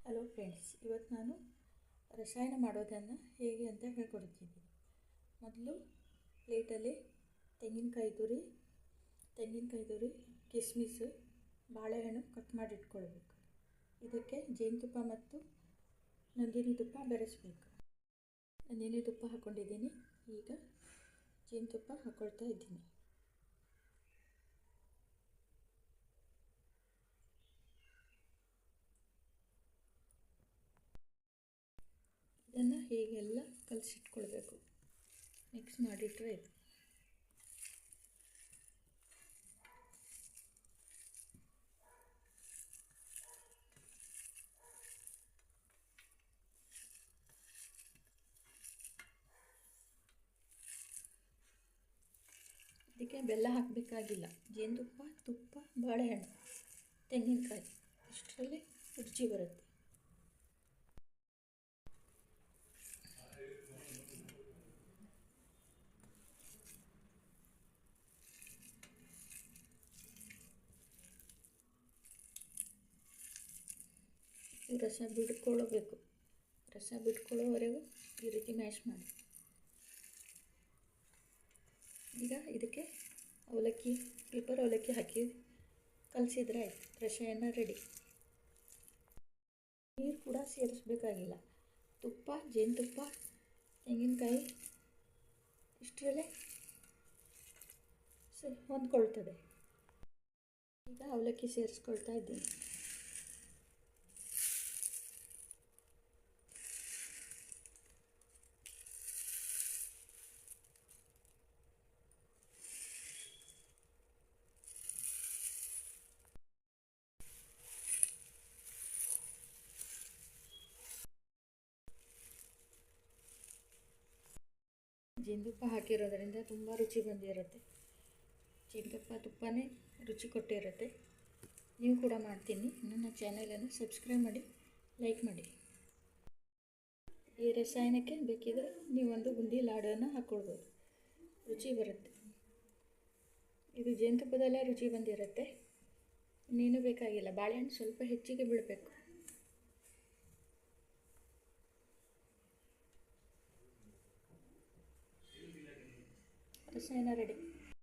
Hello friends, ಇವತ್ತು ನಾನು ರಸಾಯನ ಮಾಡೋದನ್ನು ಹೇಗೆ ಅಂತ ಹೇಳ್ಕೊಡ್ತಿದ್ದೀನಿ. ಮೊದಲು ಪ್ಲೇಟಲ್ಲಿ ತೆಂಗಿನಕಾಯಿ ತುರಿ, ಕಿಸ್ಮಿಸು, ಬಾಳೆಹಣ್ಣು ಕಟ್ ಮಾಡಿ ಇಟ್ಕೊಳ್ಬೇಕು. ಇದಕ್ಕೆ ಜೇನುತುಪ್ಪ ಮತ್ತು ನಂದಿನಿ ತುಪ್ಪ ಬೆರೆಸಬೇಕು. ನಂದಿನಿ ತುಪ್ಪ ಹಾಕ್ಕೊಂಡಿದ್ದೀನಿ. ಈಗ ಜೇನುತುಪ್ಪ ಹಾಕ್ಕೊಳ್ತಾ ಇದ್ದೀನಿ. ಇದನ್ನು ಹೀಗೆಲ್ಲ ಕಲಸಿಟ್ಕೊಳ್ಬೇಕು. ಮಿಕ್ಸ್ ಮಾಡಿಟ್ರೆ ಇದು. ಇದಕ್ಕೆ ಬೆಲ್ಲ ಹಾಕಬೇಕಾಗಿಲ್ಲ. ಜೇನುತುಪ್ಪ, ತುಪ್ಪ, ಬಾಳೆಹಣ್ಣು, ತೆಂಗಿನಕಾಯಿ ಇಷ್ಟರಲ್ಲಿ ರುಚಿ ಬರುತ್ತೆ. ರಸ ಬಿಟ್ಕೊಳ್ಳಬೇಕು. ರಸ ಬಿಟ್ಕೊಳ್ಳೋವರೆಗೂ ಈ ರೀತಿ ಮ್ಯಾಶ್ ಮಾಡಿ. ಈಗ ಇದಕ್ಕೆ ಪೇಪರ್ ಅವಲಕ್ಕಿ ಹಾಕಿ ಕಲಸಿದ್ರೆ ಆಯಿತು. ರಸಾಯನ ರೆಡಿ. ನೀರು ಕೂಡ ಸೇರಿಸಬೇಕಾಗಿಲ್ಲ. ತುಪ್ಪ, ಜೇನುತುಪ್ಪ, ತೆಂಗಿನಕಾಯಿ ಇಷ್ಟರಲ್ಲೇ ಹೊಂದ್ಕೊಳ್ತದೆ. ಈಗ ಅವಲಕ್ಕಿ ಸೇರಿಸ್ಕೊಳ್ತಾ ಇದ್ದೀನಿ. ಜೇನುತುಪ್ಪ ಹಾಕಿರೋದರಿಂದ ತುಂಬ ರುಚಿ ಬಂದಿರುತ್ತೆ. ಜೇನುತುಪ್ಪ ತುಪ್ಪನೇ ರುಚಿ ಕೊಟ್ಟಿರುತ್ತೆ. ನೀವು ಕೂಡ ಮಾಡ್ತೀನಿ. ನನ್ನ ಚಾನಲನ್ನು ಸಬ್ಸ್ಕ್ರೈಬ್ ಮಾಡಿ, ಲೈಕ್ ಮಾಡಿ. ಈ ರಸಾಯನಕ್ಕೆ ಬೇಕಿದ್ರೆ ನೀವೊಂದು ಬುಂದಿ ಲಾಡನ್ನು ಹಾಕ್ಕೊಳ್ಬೋದು. ರುಚಿ ಬರುತ್ತೆ. ಇದು ಜೇನುತುಪ್ಪದಲ್ಲೇ ರುಚಿ ಬಂದಿರುತ್ತೆ. ಇನ್ನೇನು ಬೇಕಾಗಿಲ್ಲ. ಬಾಳೆಹಣ್ಣು ಸ್ವಲ್ಪ ಹೆಚ್ಚಿಗೆ ಬಿಡಬೇಕು. ರಸಾಯನ ರೆಡಿ.